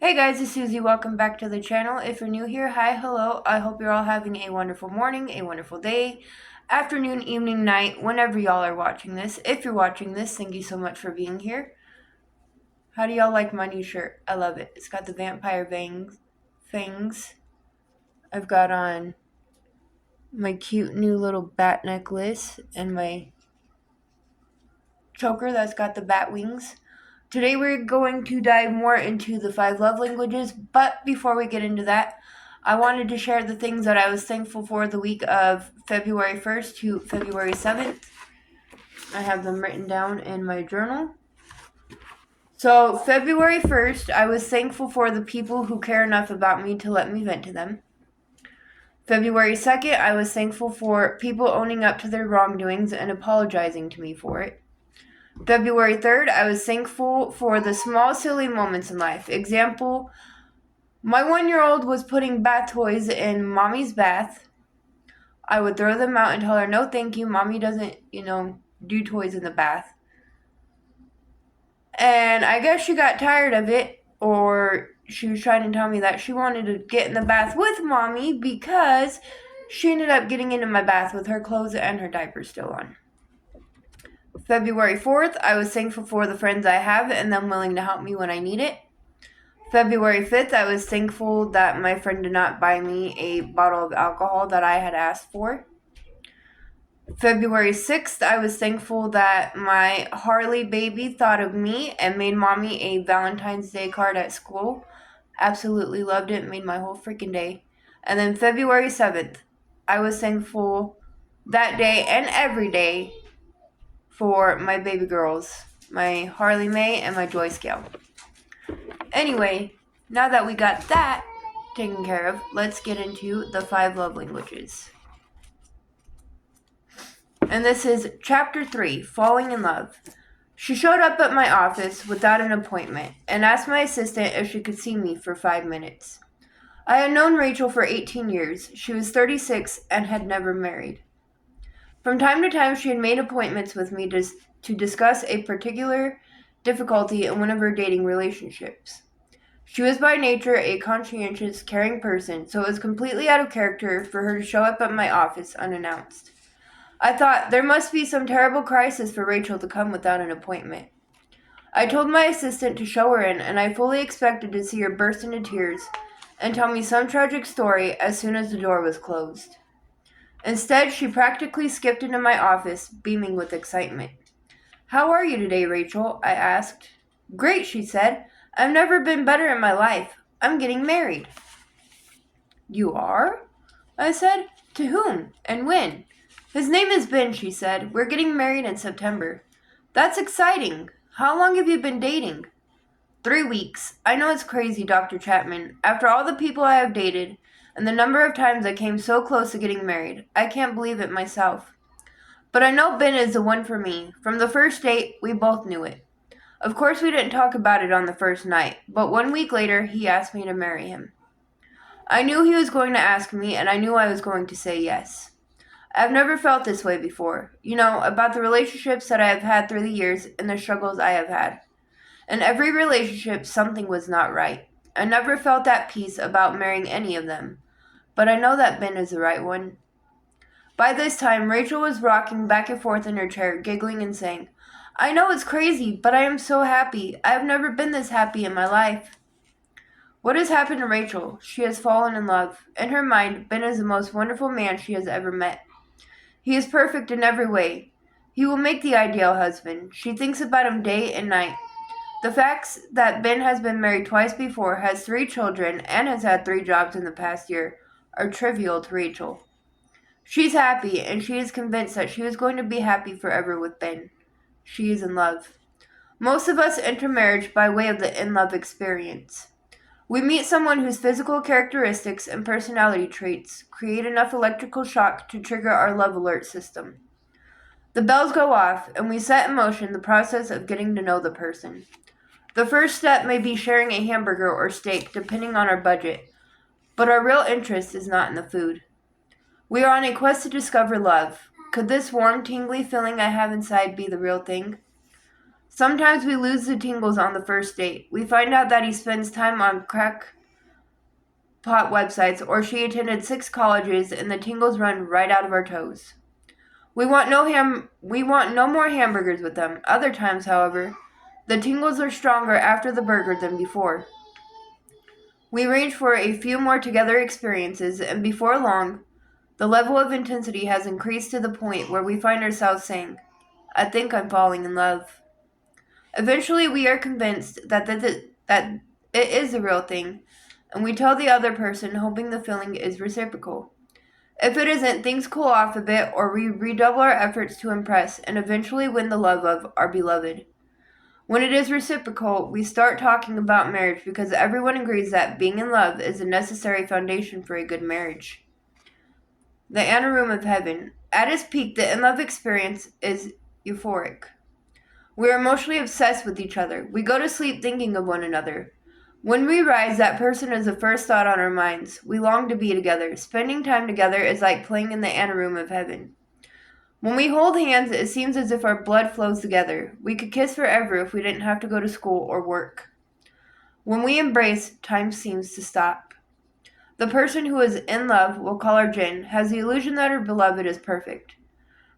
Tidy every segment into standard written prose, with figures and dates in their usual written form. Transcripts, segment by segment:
Hey guys, it's Susie. Welcome back to the channel. If you're new here, hi, hello. I hope you're all having a wonderful morning, a wonderful day, afternoon, evening, night, whenever y'all are watching this. If you're watching this, thank you so much for being here. How do y'all like my new shirt? I love it. It's got the vampire fangs. I've got on my cute new little bat necklace and my choker that's got the bat wings. Today we're going to dive more into the 5 love languages, but before we get into that, I wanted to share the things that I was thankful for the week of February 1st to February 7th. I have them written down in my journal. So, February 1st, I was thankful for the people who care enough about me to let me vent to them. February 2nd, I was thankful for people owning up to their wrongdoings and apologizing to me for it. February 3rd, I was thankful for the small, silly moments in life. Example, my 1-year-old was putting bath toys in mommy's bath. I would throw them out and tell her, no, thank you. Mommy doesn't, do toys in the bath. And I guess she got tired of it, or she was trying to tell me that she wanted to get in the bath with mommy because she ended up getting into my bath with her clothes and her diapers still on. February 4th, I was thankful for the friends I have and them willing to help me when I need it. February 5th, I was thankful that my friend did not buy me a bottle of alcohol that I had asked for. February 6th, I was thankful that my Harley baby thought of me and made mommy a Valentine's Day card at school. Absolutely loved it, made my whole freaking day. And then February 7th, I was thankful that day and every day for my baby girls, my Harley May and my Joy Scale. Anyway, now that we got that taken care of, let's get into the 5 love languages. And this is Chapter 3, Falling in Love. She showed up at my office without an appointment and asked my assistant if she could see me for 5 minutes. I had known Rachel for 18 years. She was 36 and had never married. From time to time, she had made appointments with me to discuss a particular difficulty in one of her dating relationships. She was by nature a conscientious, caring person, so it was completely out of character for her to show up at my office unannounced. I thought there must be some terrible crisis for Rachel to come without an appointment. I told my assistant to show her in, and I fully expected to see her burst into tears and tell me some tragic story as soon as the door was closed. Instead, she practically skipped into my office, beaming with excitement. "How are you today, Rachel?" I asked. "Great," she said. "I've never been better in my life. I'm getting married." "You are?" I said. "To whom? And when?" "His name is Ben," she said. "We're getting married in September." "That's exciting. How long have you been dating?" 3 weeks. I know it's crazy, Dr. Chapman. After all the people I have dated, and the number of times I came so close to getting married, I can't believe it myself. But I know Ben is the one for me. From the first date, we both knew it. Of course, we didn't talk about it on the first night, but 1 week later, he asked me to marry him. I knew he was going to ask me, and I knew I was going to say yes. I've never felt this way before. About the relationships that I have had through the years and the struggles I have had. In every relationship, something was not right. I never felt at peace about marrying any of them. But I know that Ben is the right one. By this time, Rachel was rocking back and forth in her chair, giggling and saying, "I know it's crazy, but I am so happy. I have never been this happy in my life." What has happened to Rachel? She has fallen in love. In her mind, Ben is the most wonderful man she has ever met. He is perfect in every way. He will make the ideal husband. She thinks about him day and night. The facts that Ben has been married twice before, has 3 children, and has had 3 jobs in the past year are trivial to Rachel. She's happy, and she is convinced that she is going to be happy forever with Ben. She is in love. Most of us enter marriage by way of the in-love experience. We meet someone whose physical characteristics and personality traits create enough electrical shock to trigger our love alert system. The bells go off, and we set in motion the process of getting to know the person. The first step may be sharing a hamburger or steak, depending on our budget, but our real interest is not in the food. We are on a quest to discover love. Could this warm, tingly feeling I have inside be the real thing? Sometimes we lose the tingles on the first date. We find out that he spends time on crackpot websites or she attended 6 colleges and the tingles run right out of our toes. We want no more hamburgers with them. Other times, however, the tingles are stronger after the burger than before. We arrange for a few more together experiences, and before long, the level of intensity has increased to the point where we find ourselves saying, I think I'm falling in love. Eventually, we are convinced that it is the real thing, and we tell the other person, hoping the feeling is reciprocal. If it isn't, things cool off a bit, or we redouble our efforts to impress and eventually win the love of our beloved. When it is reciprocal, we start talking about marriage because everyone agrees that being in love is a necessary foundation for a good marriage. The Inner Room of Heaven. At its peak, the in love experience is euphoric. We are emotionally obsessed with each other. We go to sleep thinking of one another. When we rise, that person is the first thought on our minds. We long to be together. Spending time together is like playing in the Inner Room of Heaven. When we hold hands, it seems as if our blood flows together. We could kiss forever if we didn't have to go to school or work. When we embrace, time seems to stop. The person who is in love, we'll call her Jen, has the illusion that her beloved is perfect.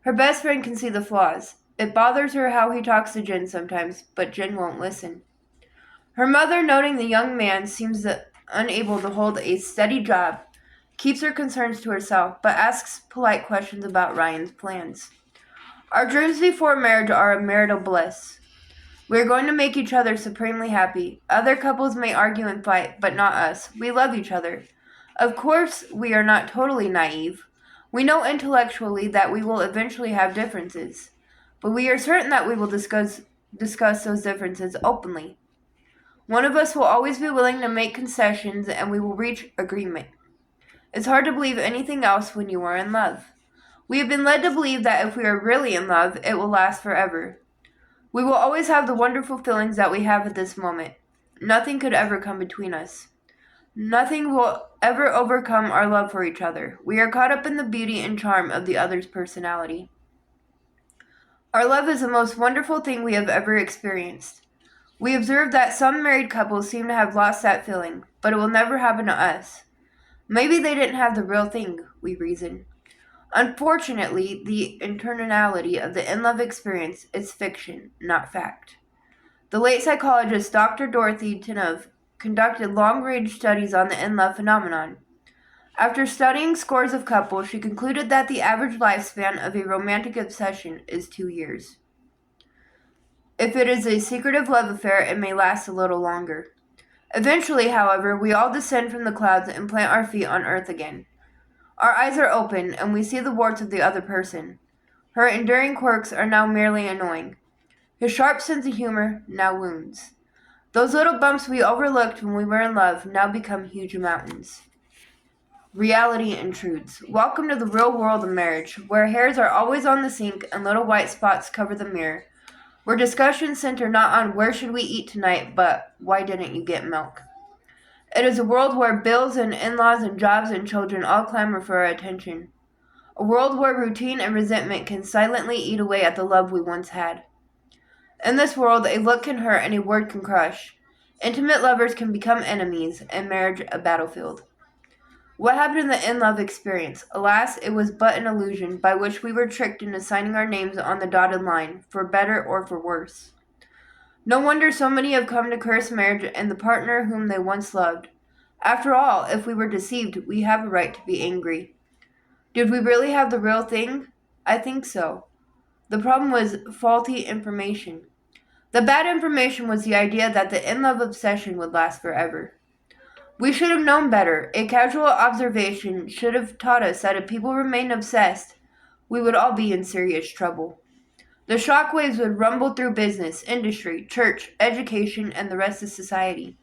Her best friend can see the flaws. It bothers her how he talks to Jen sometimes, but Jen won't listen. Her mother, noting the young man seems unable to hold a steady job, keeps her concerns to herself, but asks polite questions about Ryan's plans. Our dreams before marriage are a marital bliss. We are going to make each other supremely happy. Other couples may argue and fight, but not us. We love each other. Of course, we are not totally naive. We know intellectually that we will eventually have differences, but we are certain that we will discuss those differences openly. One of us will always be willing to make concessions and we will reach agreement. It's hard to believe anything else when you are in love. We have been led to believe that if we are really in love, it will last forever. We will always have the wonderful feelings that we have at this moment. Nothing could ever come between us. Nothing will ever overcome our love for each other. We are caught up in the beauty and charm of the other's personality. Our love is the most wonderful thing we have ever experienced. We observe that some married couples seem to have lost that feeling, but it will never happen to us. Maybe they didn't have the real thing, we reason. Unfortunately, the internality of the in-love experience is fiction, not fact. The late psychologist Dr. Dorothy Tinov conducted long-range studies on the in-love phenomenon. After studying scores of couples, she concluded that the average lifespan of a romantic obsession is 2 years. If it is a secretive love affair, it may last a little longer. Eventually, however, we all descend from the clouds and plant our feet on earth again. Our eyes are open, and we see the warts of the other person. Her enduring quirks are now merely annoying. His sharp sense of humor now wounds. Those little bumps we overlooked when we were in love now become huge mountains. Reality intrudes. Welcome to the real world of marriage, where hairs are always on the sink and little white spots cover the mirror. Where discussions center not on where should we eat tonight, but why didn't you get milk? It is a world where bills and in-laws and jobs and children all clamor for our attention. A world where routine and resentment can silently eat away at the love we once had. In this world, a look can hurt and a word can crush. Intimate lovers can become enemies, and marriage a battlefield. What happened in the in-love experience? Alas, it was but an illusion by which we were tricked into signing our names on the dotted line, for better or for worse. No wonder so many have come to curse marriage and the partner whom they once loved. After all, if we were deceived, we have a right to be angry. Did we really have the real thing? I think so. The problem was faulty information. The bad information was the idea that the in-love obsession would last forever. We should have known better. A casual observation should have taught us that if people remained obsessed, we would all be in serious trouble. The shockwaves would rumble through business, industry, church, education, and the rest of society.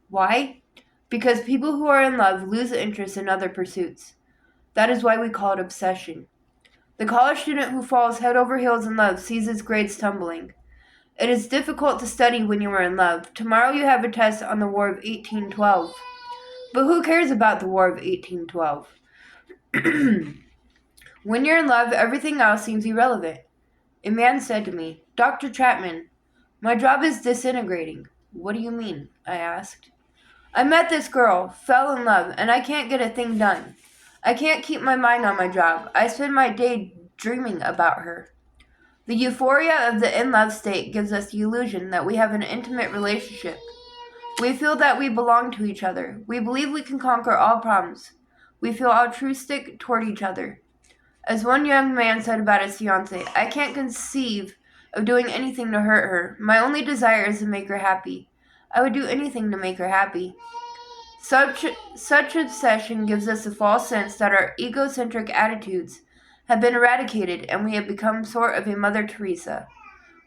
Why? Because people who are in love lose interest in other pursuits. That is why we call it obsession. The college student who falls head over heels in love sees his grades tumbling. It is difficult to study when you are in love. Tomorrow you have a test on the War of 1812. But who cares about the War of 1812? When you're in love, everything else seems irrelevant. A man said to me, Dr. Chapman, My job is disintegrating. What do you mean? I asked. I met this girl, fell in love, and I can't get a thing done. I can't keep my mind on my job. I spend my day dreaming about her. The euphoria of the in love state gives us the illusion that we have an intimate relationship. We feel that we belong to each other. We believe we can conquer all problems. We feel altruistic toward each other. As one young man said about his fiancée, I can't conceive of doing anything to hurt her. My only desire is to make her happy. I would do anything to make her happy. Such obsession gives us a false sense that our egocentric attitudes have been eradicated and we have become sort of a Mother Teresa,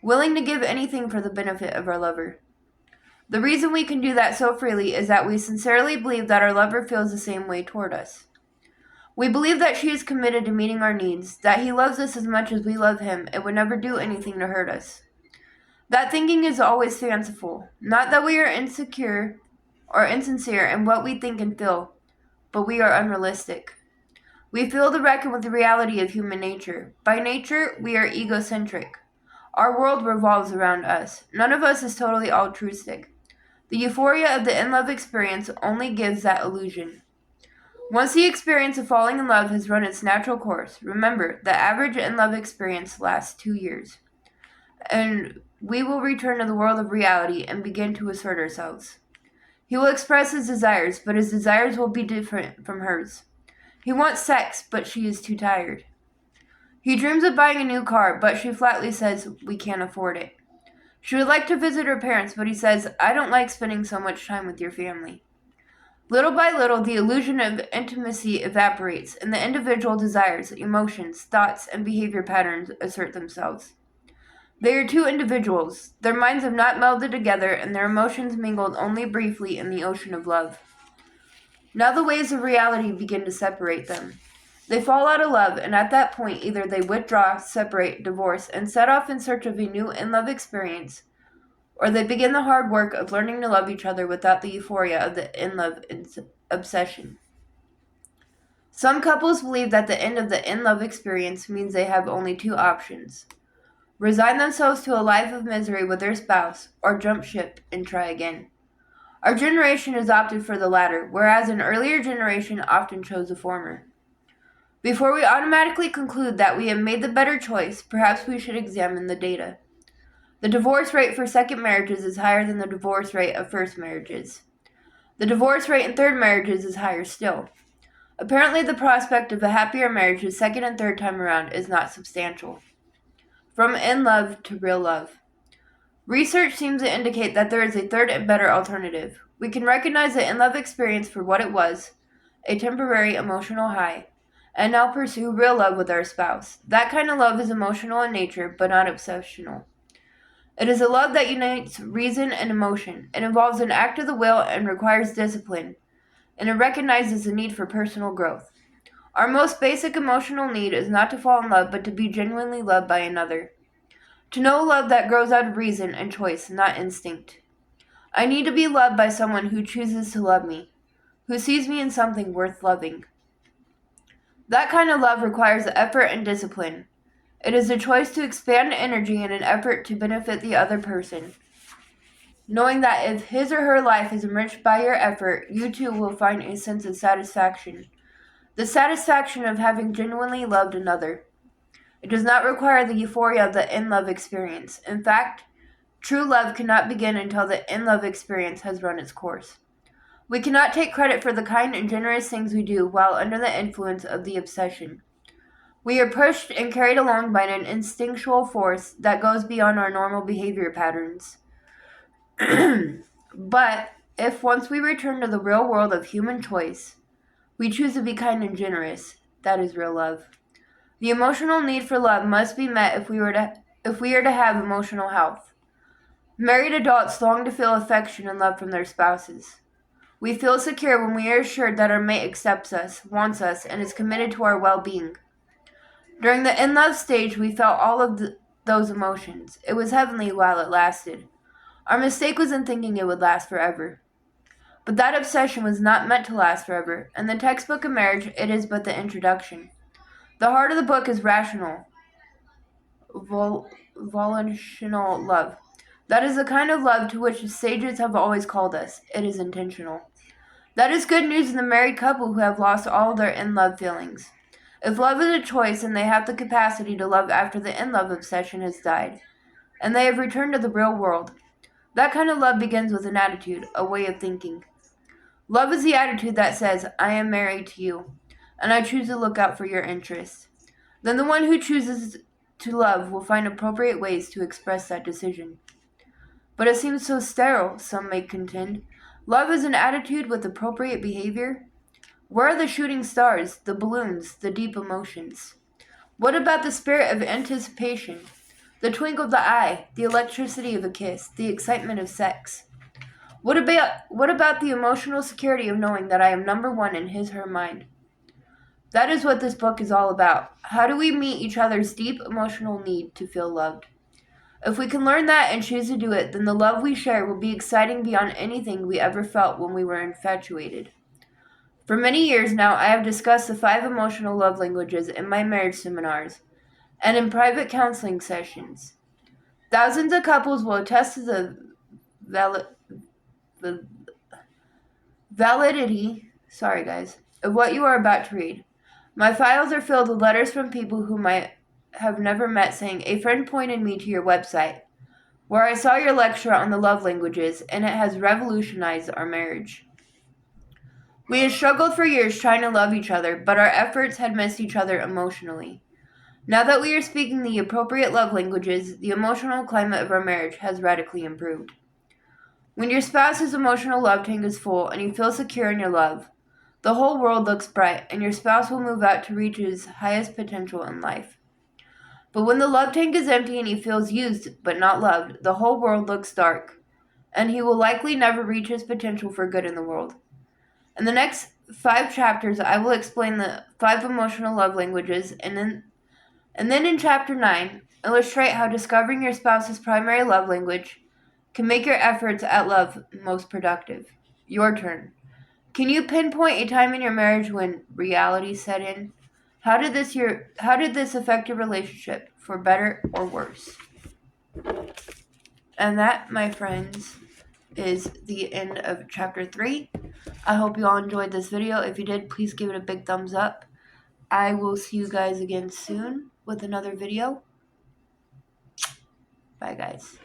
willing to give anything for the benefit of our lover. The reason we can do that so freely is that we sincerely believe that our lover feels the same way toward us. We believe that she is committed to meeting our needs, that he loves us as much as we love him, and would never do anything to hurt us. That thinking is always fanciful. Not that we are insecure or insincere in what we think and feel, but we are unrealistic. We fail to reckon with the reality of human nature. By nature, we are egocentric. Our world revolves around us. None of us is totally altruistic. The euphoria of the in-love experience only gives that illusion. Once the experience of falling in love has run its natural course, remember, the average in-love experience lasts 2 years. And we will return to the world of reality and begin to assert ourselves. He will express his desires, but his desires will be different from hers. He wants sex, but she is too tired. He dreams of buying a new car, but she flatly says, we can't afford it. She would like to visit her parents, but he says, I don't like spending so much time with your family. Little by little, the illusion of intimacy evaporates, and the individual desires, emotions, thoughts, and behavior patterns assert themselves. They are two individuals. Their minds have not melded together, and their emotions mingled only briefly in the ocean of love. Now the waves of reality begin to separate them. They fall out of love, and at that point, either they withdraw, separate, divorce, and set off in search of a new in-love experience, or they begin the hard work of learning to love each other without the euphoria of the in-love obsession. Some couples believe that the end of the in-love experience means they have only 2 options: resign themselves to a life of misery with their spouse, or jump ship and try again. Our generation has opted for the latter, whereas an earlier generation often chose the former. Before we automatically conclude that we have made the better choice, perhaps we should examine the data. The divorce rate for second marriages is higher than the divorce rate of first marriages. The divorce rate in third marriages is higher still. Apparently, the prospect of a happier marriage the second and third time around is not substantial. From in love to real love. Research seems to indicate that there is a third and better alternative. We can recognize the in-love experience for what it was, a temporary emotional high, and now pursue real love with our spouse. That kind of love is emotional in nature, but not obsessional. It is a love that unites reason and emotion. It involves an act of the will and requires discipline, and it recognizes the need for personal growth. Our most basic emotional need is not to fall in love, but to be genuinely loved by another. To know love that grows out of reason and choice, not instinct. I need to be loved by someone who chooses to love me, who sees me in something worth loving. That kind of love requires effort and discipline. It is a choice to expand energy in an effort to benefit the other person. Knowing that if his or her life is enriched by your effort, you too will find a sense of satisfaction. The satisfaction of having genuinely loved another. It does not require the euphoria of the in-love experience. In fact, true love cannot begin until the in-love experience has run its course. We cannot take credit for the kind and generous things we do while under the influence of the obsession. We are pushed and carried along by an instinctual force that goes beyond our normal behavior patterns. But if once we return to the real world of human choice, we choose to be kind and generous, that is real love. The emotional need for love must be met if we are to have emotional health. Married adults long to feel affection and love from their spouses. We feel secure when we are assured that our mate accepts us, wants us, and is committed to our well-being. During the in-love stage, we felt all of those emotions. It was heavenly while it lasted. Our mistake was in thinking it would last forever. But that obsession was not meant to last forever. In the textbook of marriage, it is but the introduction. The heart of the book is rational, volitional love. That is the kind of love to which the sages have always called us. It is intentional. That is good news in the married couple who have lost all their in-love feelings. If love is a choice, and they have the capacity to love after the in-love obsession has died, and they have returned to the real world, that kind of love begins with an attitude, a way of thinking. Love is the attitude that says, I am married to you, and I choose to look out for your interests. Then the one who chooses to love will find appropriate ways to express that decision. But it seems so sterile, some may contend. Love is an attitude with appropriate behavior. Where are the shooting stars, the balloons, the deep emotions? What about the spirit of anticipation, the twinkle of the eye, the electricity of a kiss, the excitement of sex? What about the emotional security of knowing that I am number one in his or her mind? That is what this book is all about. How do we meet each other's deep emotional need to feel loved? If we can learn that and choose to do it, then the love we share will be exciting beyond anything we ever felt when we were infatuated. For many years now, I have discussed the 5 emotional love languages in my marriage seminars and in private counseling sessions. Thousands of couples will attest to the validity, of what you are about to read. My files are filled with letters from people whom I have never met saying, a friend pointed me to your website, where I saw your lecture on the love languages, and it has revolutionized our marriage. We had struggled for years trying to love each other, but our efforts had missed each other emotionally. Now that we are speaking the appropriate love languages, the emotional climate of our marriage has radically improved. When your spouse's emotional love tank is full and you feel secure in your love, the whole world looks bright, and your spouse will move out to reach his highest potential in life. But when the love tank is empty and he feels used but not loved, the whole world looks dark, and he will likely never reach his potential for good in the world. In the next 5 chapters, I will explain the 5 emotional love languages, and then in chapter 9, illustrate how discovering your spouse's primary love language can make your efforts at love most productive. Your turn. Can you pinpoint a time in your marriage when reality set in? How did this affect your relationship, for better or worse? And that, my friends, is the end of chapter 3. I hope you all enjoyed this video. If you did, please give it a big thumbs up. I will see you guys again soon with another video. Bye, guys.